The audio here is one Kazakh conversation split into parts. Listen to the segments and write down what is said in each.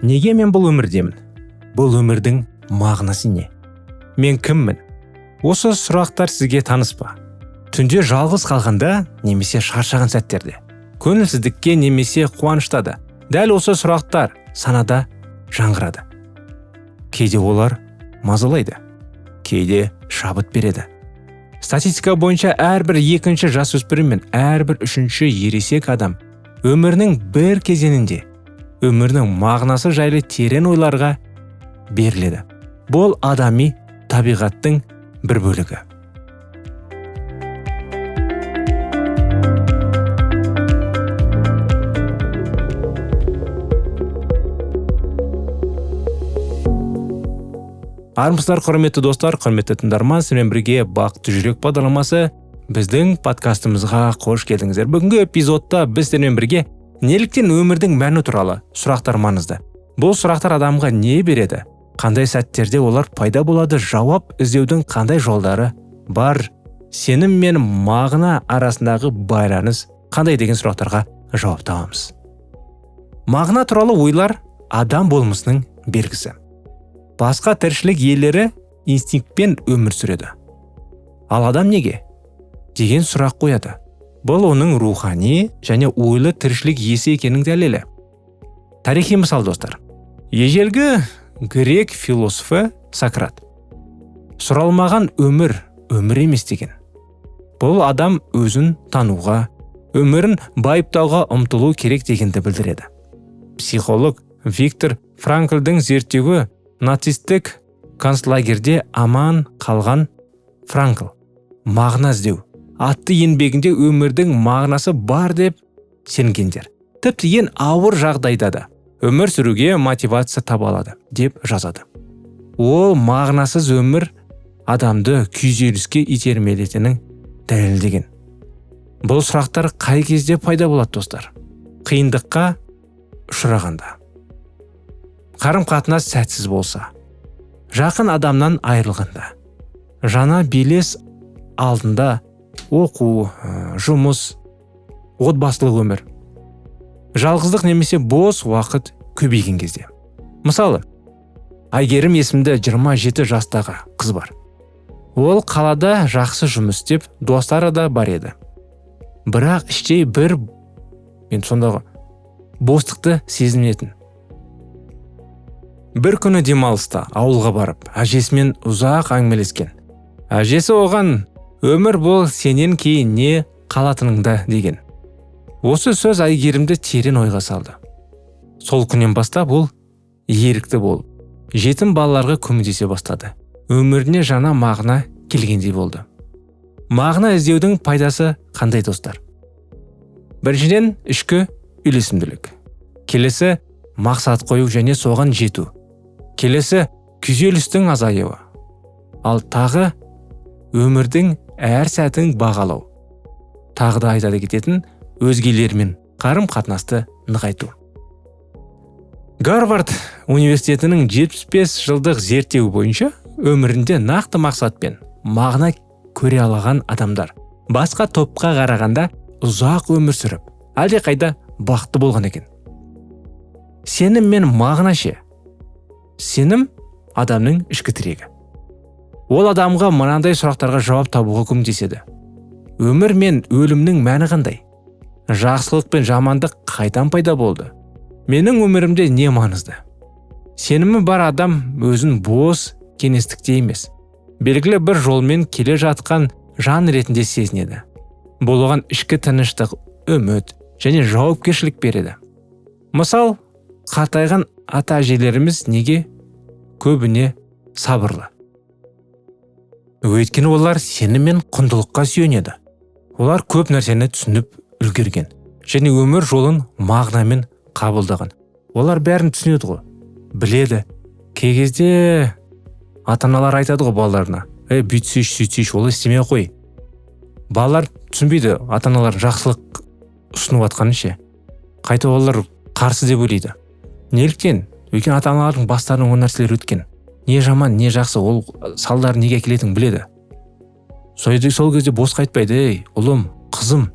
Неге мен бұл өмірдемін? Бұл өмірдің мағынасы не? Мен кіммін? Осы сұрақтар сізге таныс па? Түнде жалғыз қалғанда немесе шаршаған сәттерде, көңілсіздікке немесе қуаныштада, дәл осы сұрақтар санада жаңғырады. Кейде олар мазалайды, кейде шабыт береді. Статистика бойынша әрбір екінші жасөспірім мен әрбір үшінші ересек адам өмірінің бір кезеңінде өмірінің мағынасы жайлы терең ойларға беріледі. Бұл адами табиғаттың бір бөлігі. Армысыздар, құрметті достар, құрметті тыңдарман, сіздермен бірге бақытты жүрек бағдарламасы біздің подкастымызға қош келдіңіздер. Бүгінгі эпизодта біз сіздермен бірге неліктен өмірдің мәні туралы сұрақтар маңызды. Бұл сұрақтар адамға не береді? Қандай сәттерде олар пайда болады? Жауап іздеудің қандай жолдары бар? Сенім мен мағына арасындағы байланыс қандай деген сұрақтарға жауап табамыз. Мағына туралы ойлар адам болмысының белгісі. Басқа тіршілік иелері инстинктпен өмір сүреді. Ал адам неге? Деген сұрақ қояды. Бұл оның рухани және ойлы тіршілік иесі екенінің дәлелі. Тарихи мысал, достар. Ежелгі грек философы Сократ. Сұралмаған өмір емес деген. Бұл адам өзін тануға, өмірін байыптауға ұмтылу керек дегенді білдіреді. Психолог Виктор Франклдың зерттеуі нацистік концлагерде аман қалған Франкл мағына іздеу атты еңбегінде өмірдің мағынасы бар деп сенгендер. Тіпті ең ауыр жағдайда да өмір сүруге мотивация таба алады деп жазады. Ол мағынасыз өмір адамды күйзеліске итермелететінін дәлелдеген. Бұл сұрақтар қай кезде пайда болады, достар? Қиындыққа ұшырағанда, қарым-қатынас сәтсіз болса, жақын адамнан айырылғанда, жаңа белес алдында, оқу, жұмыс, отбасылық өмір, жалғыздық немесе бос уақыт көбейген кезде. Мысалы, Айгерім есімді 27 жастағы қыз бар. Ол қалада жақсы жұмыс істеп, достары да бар еді. Бірақ іштей мен сондағы бостықты сезінетін. Бір күні демалыста ауылға барып, әжесімен ұзақ әңгімелескен. Әжесі оған өмір бол, сенен кейін не қалатыныңда деген. Осы сөз Айгерімді терең ойға салды. Сол күннен бастап ол ерікті болып, жетім балаларға көмектесе бастады. Өміріне жаңа мағына келгендей болды. Мағына іздеудің пайдасы қандай, достар? Біріншіден, ішкі үйлесімділік. Келесі, мақсат қою және соған жету. Келесі, күйзелістің азаюы. Ал тағы, өмірдің әр сәтін бағалау. Тағы да айтады кететін, өзгелермен қарым-қатынасты нығайту. Гарвард университетінің 75 жылдық зерттеуі бойынша өмірінде нақты мақсатпен мағына көре алған адамдар басқа топқа қарағанда ұзақ өмір сүріп, әлде қайда бақытты болған екен. Сенім мен мағына ше? Сенім адамның ішкі тірегі. Ол адамға мынандай сұрақтарға жауап табуға көмектеседі. Өмір мен өлімнің мәні қандай? Жақсылық пен жамандық қайдан пайда болды? Менің өмірімде не маңызды? Сенімі бар адам өзін бос кеңістікте емес, белгілі бір жолмен келе жатқан жан ретінде сезінеді. Бұл оған ішкі тыныштық, үміт және жауапкершілік береді. Мысал, қартайған ата-әжелеріміз неге көбіне сабырлы? Өйткені олар сенім мен құндылыққа сүйенеді. Олар көп нәрсені түсініп үлгерген және өмір жолын мағынамен қабылдаған. Олар бәрін түсінеді ғой, біледі. Кей кезде ата-аналар айтады ғой балаларына: бүйтсейші, сөйтсейші, олай істемей қой. Балалар түсінбейді, ата-аналар жақсылық ұсынып атқанын ше. Қайта олар қарсы деп ойлайды. Неліктен? Өйткені ата-аналардың бастарынан ол нәрселер өткен. Не жаман, не жақсы, ол салдары неге әкелетінін біледі. Сол кезде бос қайтпайды: ұлым, қызым,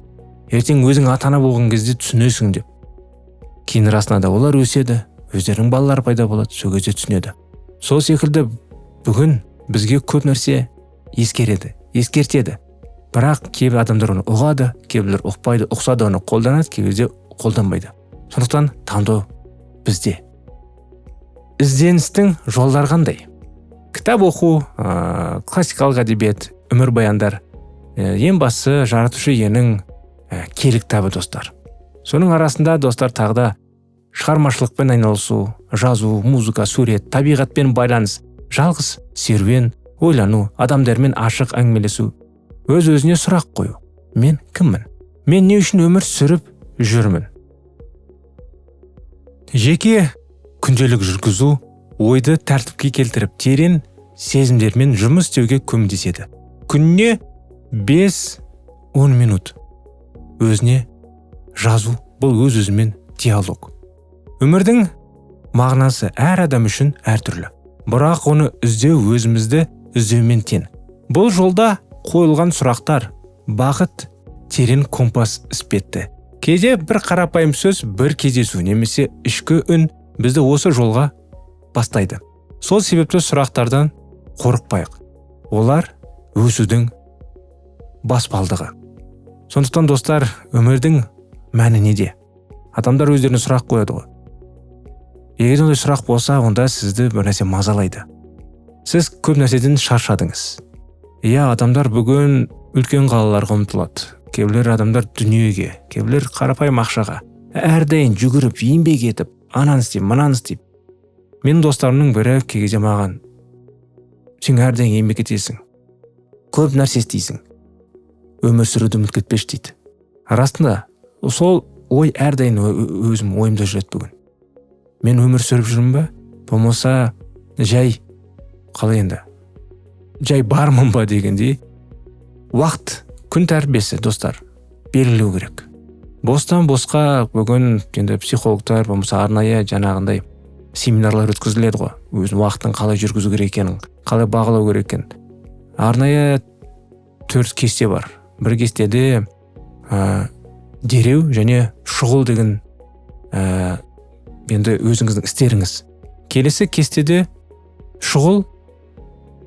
ертең өзің ата-ана болған кезде түсінесің деп. Кейін расында да олар өседі, өздерінің балалары пайда болады, сол кезде түсінеді. Сол секілді бүгін бізге көп нәрсе ескертеді. Бірақ кейбір адамдар оны ұғады, кейбіреулер ұқпайды, ұқса да оны қолданады, кейбірде қолданбайды. Сондықтан таңдау бізде. Ізденістің жолдары қандай? Кітап оқу, классикалық әдебиет, өмірбаяндар, ең бастысы жаратушы иенің киелі кітабы достар. Соның арасында достар тағы да шығармашылықпен айналысу, жазу, музыка, сурет, табиғатпен байланыс, жалғыз серуен, ойлану, адамдармен ашық әңгімелесу, өз-өзіне сұрақ қою. Мен кіммін? Мен не үшін өмір сүріп жүрмін? Жеке күнделік жүргізу ойды тәртіпке келтіріп, терең сезімдермен жұмыс істеуге көмектеседі. Күніне 5-10 минут өзіне жазу, бұл өз-өзімен диалог. Өмірдің мағынасы әр адам үшін әртүрлі. Бірақ оны іздеу өзімізді іздеумен тең. Бұл жолда қойылған сұрақтар, бағыт, терең компас іспетті. Кейде бір қарапайым сөз, бір кездесу немесе ішкі үн бізді осы жолға бастайды. Сол себепті сұрақтардан қорықпайық. Олар өсудің баспалдығы. Сондықтан достар, өмірдің мәні неде? Адамдар өздеріне сұрақ қояды ғой. Егер ондай сұрақ болса, онда сізді бір нәрсе мазалайды. Сіз көп нәрседен шаршадыңыз. Адамдар бүгін үлкен қалаларға ұмтылады. Кейбіреулер адамдар дүниеге, кейбіреулер қарапайым ақшаға. Әрдайым жүгіріп, еңбек етіп, ананы істеп, мынаны істеп. Менің достарымның бірі кейде маған: сен әрдайым еңбек етесің, көп нәрсе істейсің, өмір сүруді ұмытып кетпеші дейді. Расында сол ой әрдайым өзім ойымда жүреді бүгін. Мен өмір сүріп жүрмін бе? Болмаса жай қалай енді? Жай бармын ба дегендей. Уақыт, күн тәрбиесі достар, белгілеу керек. Бостан босқа бүгін енді психологтар болмаса арнайы жаңағындай семинарлар өткізіледі ғой. Өз уақытын қалай жүргізу керек екенін, қалай бағалау керек екенін. Арнайы 4 кесте бар. Бір кестеде дереу және шұғыл деген енді өзіңіздің істеріңіз. Келесі кестеде шұғыл,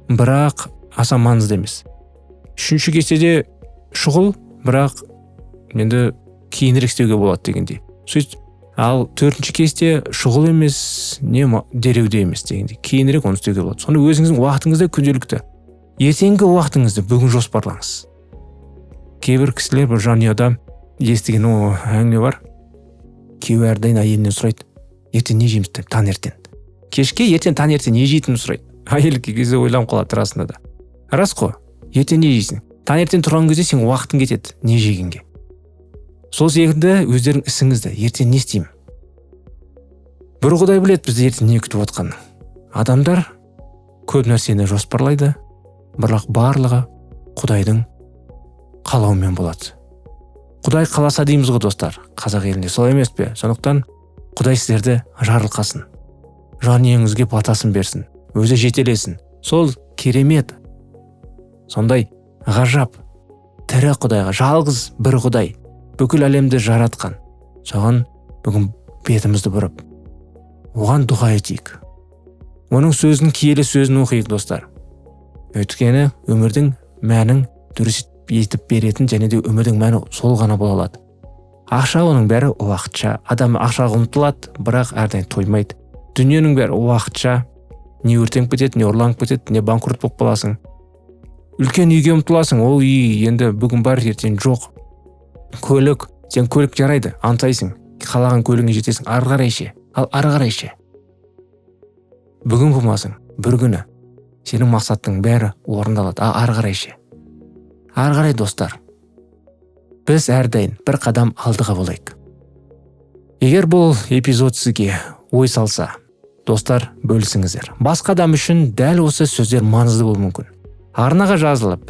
бірақ аса маңызды емес. Үшінші кестеде шұғыл, бірақ енді кейінірек істеуге болады дегендей. Ал 4-ші кесте шұғыл емес, не дереуде емес дегендей. Кейінірек оны істеуге болады. Соны өзіңіздің уақытыңызда күнделікті, ертеңгі уақытыңызды бүгін жоспарлаңыз. Кейбір кісілер бір жанұяда естіген әңгіме бар. Күйеуі әрдайым әйелінен сұрайды: ертең не жейміз деп, таңертең. Кешке ертең таңертең не жейтінін сұрайды. Әйел кезде ойланып қалады расында да. Рас қой, ертең не жейсің? Таңертең тұрған кезде сен уақытың кетеді не жегенге. Сол секілді өздерің ісіңізді, ертең не істеймін? Бір Құдай біледі бізді ертең не күтіп отқанын. Адамдар көп нәрсені жоспарлайды, бірақ барлығы Құдайдың қалауымен болады. Құдай қаласа дейміз ғой достар, қазақ елінде солай емес пе? Сондықтан Құдай сіздерді жарылқасын, жанұяңызге батасын берсін, өзі жетелесін. Сол керемет, сондай ғажап, тірі Құдайға, жалғыз бір Құдай, бүкіл әлемді жаратқан. Соған бүгін бетімізді бұрып, оған дұға етейік. Оның сөзінің киелі сөзін оқиық достар. Өйткені өмірдің мәнін дұрыс етіп беретін және де өмірдің мәні сол ғана бола алады. Ақша оның бәрі уақытша. Адам ақшаға ұмтылады, бірақ әрдайым тоймайды. Дүниенің бәрі уақытша. Не өртеніп кетеді, не ұрланып кетеді, не банкрот болып қаласың. Үлкен үйге ұмтыласың, ол үй енді бүгін бар, ертең жоқ. Көлік, сен көлік жарайды, аңсайсың, қалаған көлігіңе жетесің, ары қарай ше. Ал ары қарай ше. Бүгін болмасың, бір күні сенің мақсаттың бәрі орындалады. Ары қарай ше. Ары қарай достар. Біз әрдайым бір қадам алдыға болайық. Егер бұл эпизод сізге ой салса, достар, бөлісіңіздер. Басқа адам үшін дәл осы сөздер маңызды болуы мүмкін. Арнаға жазылып,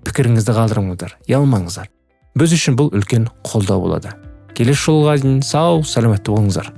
пікіріңізді қалдырыңыздар, ұялмаңыздар. Біз үшін бұл үлкен қолдау болады. Келесі жолға дейін сау, сәлеметті болыңыздар.